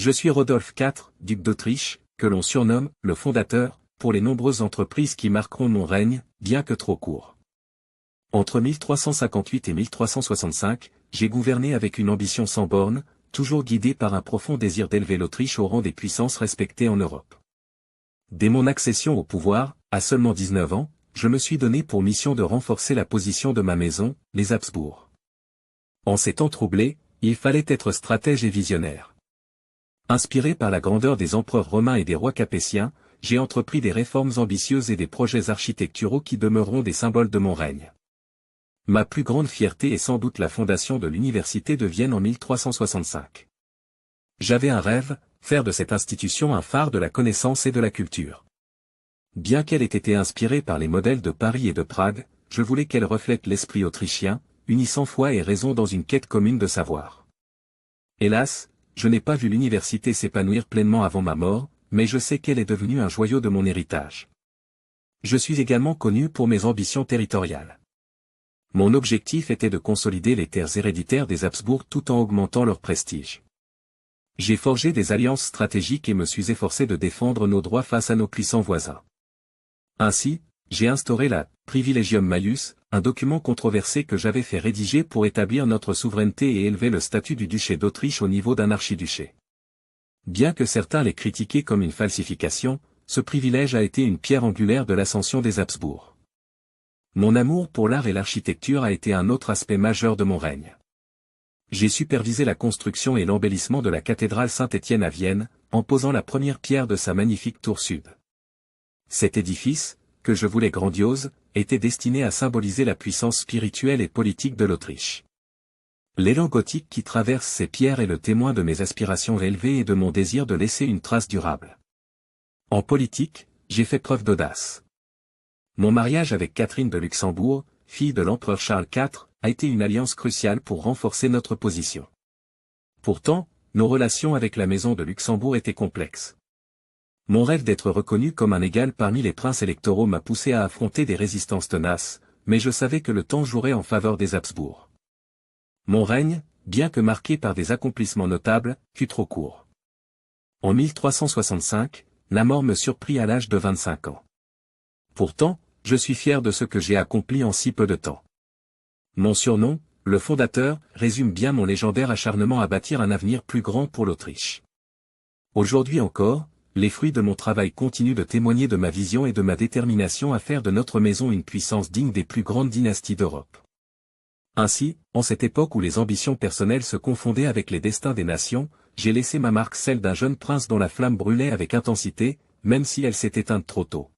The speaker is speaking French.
Je suis Rodolphe IV, duc d'Autriche, que l'on surnomme le fondateur, pour les nombreuses entreprises qui marqueront mon règne, bien que trop court. Entre 1358 et 1365, j'ai gouverné avec une ambition sans bornes, toujours guidé par un profond désir d'élever l'Autriche au rang des puissances respectées en Europe. Dès mon accession au pouvoir, à seulement 19 ans, je me suis donné pour mission de renforcer la position de ma maison, les Habsbourg. En ces temps troublés, il fallait être stratège et visionnaire. Inspiré par la grandeur des empereurs romains et des rois capétiens, j'ai entrepris des réformes ambitieuses et des projets architecturaux qui demeureront des symboles de mon règne. Ma plus grande fierté est sans doute la fondation de l'université de Vienne en 1365. J'avais un rêve, faire de cette institution un phare de la connaissance et de la culture. Bien qu'elle ait été inspirée par les modèles de Paris et de Prague, je voulais qu'elle reflète l'esprit autrichien, unissant foi et raison dans une quête commune de savoir. Hélas, je n'ai pas vu l'université s'épanouir pleinement avant ma mort, mais je sais qu'elle est devenue un joyau de mon héritage. Je suis également connu pour mes ambitions territoriales. Mon objectif était de consolider les terres héréditaires des Habsbourg tout en augmentant leur prestige. J'ai forgé des alliances stratégiques et me suis efforcé de défendre nos droits face à nos puissants voisins. Ainsi, j'ai instauré la Privilegium Maius, un document controversé que j'avais fait rédiger pour établir notre souveraineté et élever le statut du duché d'Autriche au niveau d'un archiduché. Bien que certains l'aient critiqué comme une falsification, ce privilège a été une pierre angulaire de l'ascension des Habsbourg. Mon amour pour l'art et l'architecture a été un autre aspect majeur de mon règne. J'ai supervisé la construction et l'embellissement de la cathédrale Saint-Étienne à Vienne, en posant la première pierre de sa magnifique tour sud. Cet édifice, que je voulais grandiose, était destiné à symboliser la puissance spirituelle et politique de l'Autriche. L'élan gothique qui traverse ces pierres est le témoin de mes aspirations élevées et de mon désir de laisser une trace durable. En politique, j'ai fait preuve d'audace. Mon mariage avec Catherine de Luxembourg, fille de l'empereur Charles IV, a été une alliance cruciale pour renforcer notre position. Pourtant, nos relations avec la maison de Luxembourg étaient complexes. Mon rêve d'être reconnu comme un égal parmi les princes électoraux m'a poussé à affronter des résistances tenaces, mais je savais que le temps jouerait en faveur des Habsbourg. Mon règne, bien que marqué par des accomplissements notables, fut trop court. En 1365, la mort me surprit à l'âge de 25 ans. Pourtant, je suis fier de ce que j'ai accompli en si peu de temps. Mon surnom, le fondateur, résume bien mon légendaire acharnement à bâtir un avenir plus grand pour l'Autriche. Aujourd'hui encore, les fruits de mon travail continuent de témoigner de ma vision et de ma détermination à faire de notre maison une puissance digne des plus grandes dynasties d'Europe. Ainsi, en cette époque où les ambitions personnelles se confondaient avec les destins des nations, j'ai laissé ma marque, celle d'un jeune prince dont la flamme brûlait avec intensité, même si elle s'est éteinte trop tôt.